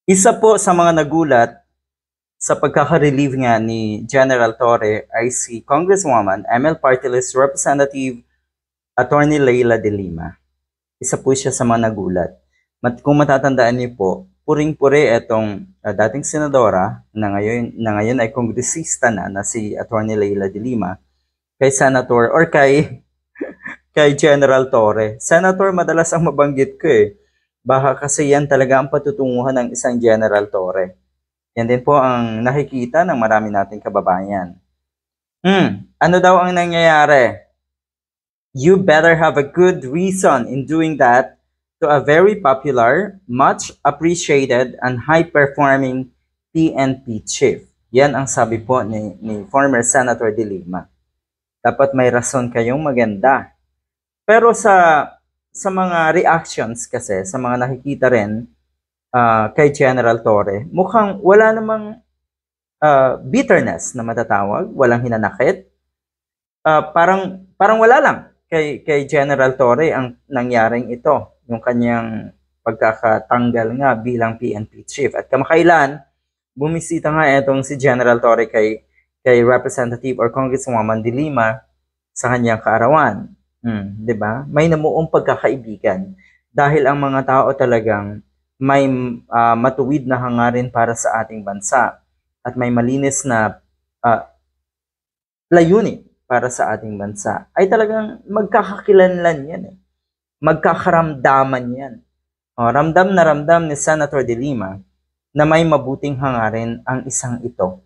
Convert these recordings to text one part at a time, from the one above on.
Isa po sa mga nagulat sa pagkaka-relieve nga ni General Torre ay si Congresswoman ML Party List Representative Attorney Leila de Lima. Isa po siya sa mga nagulat. Kung matatandaan niyo po, puring-puri itong dating senadora na ngayon ay kongresista na si Attorney Leila de Lima kay Senator or kay General Torre. Senator madalas ang mabanggit ko eh. Baka kasi yan talaga ang patutunguhan ng isang General Torre. Yan din po ang nakikita ng marami nating kababayan. Ano daw ang nangyayari? You better have a good reason in doing that to a very popular, much appreciated, and high-performing PNP chief. Yan ang sabi po ni former Senator de Lima. Dapat may rason kayong maganda. Pero sa mga reactions kasi, sa mga nakikita rin kay General Torre, mukhang wala namang bitterness na matatawag, walang hinanakit. Parang wala lang kay General Torre ang nangyaring ito, yung kanyang pagkakatanggal nga bilang PNP chief. At kamakailan, bumisita nga itong si General Torre kay Representative or Congresswoman de Lima sa kanyang kaarawan. 'Di ba? May namuong pagkakaibigan dahil ang mga tao talagang may matuwid na hangarin para sa ating bansa at may malinis na layunin para sa ating bansa. Ay talagang magkakakilanlan yan eh. Magkakaramdaman yan. Ramdam na ramdam ni Senator de Lima na may mabuting hangarin ang isang ito.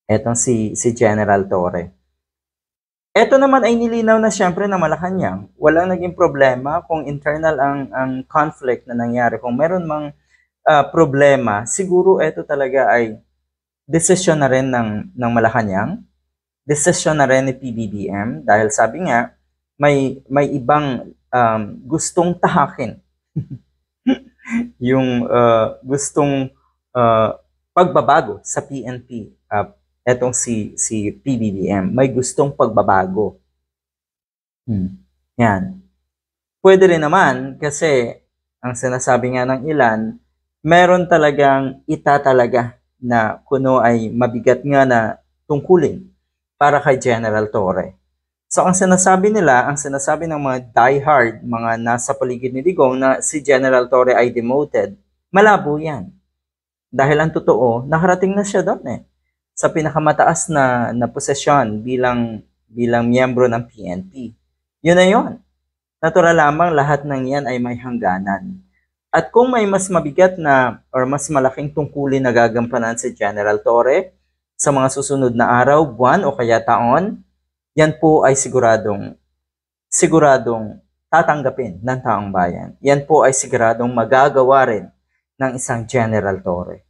Etong si General Torre. Ito naman ay nilinaw na siyempre na Malacanang. Walang naging problema kung internal ang conflict na nangyari. Kung meron mang problema, siguro ito talaga ay desisyon na rin ng Malacanang, desisyon na rin ni PBBM dahil sabi nga may ibang gustong tahakin yung gustong pagbabago sa PNP. Etong si PBBM, may gustong pagbabago. Yan. Pwede rin naman kasi ang sinasabi nga ng ilan, meron talagang itatalaga na kuno ay mabigat nga na tungkulin para kay General Torre. So ang sinasabi ng mga diehard, mga nasa paligid ni Digong na si General Torre ay demoted, malabo yan. Dahil ang totoo, nakarating na siya doon eh. Sa pinakamataas na posisyon bilang miyembro ng PNP. Yun na yun. Natural lamang lahat ng yan ay may hangganan. At kung may mas mabigat na or mas malaking tungkulin na gagampanan si General Torre sa mga susunod na araw, buwan o kaya taon, yan po ay siguradong tatanggapin ng taong bayan. Yan po ay siguradong magagawa rin ng isang General Torre.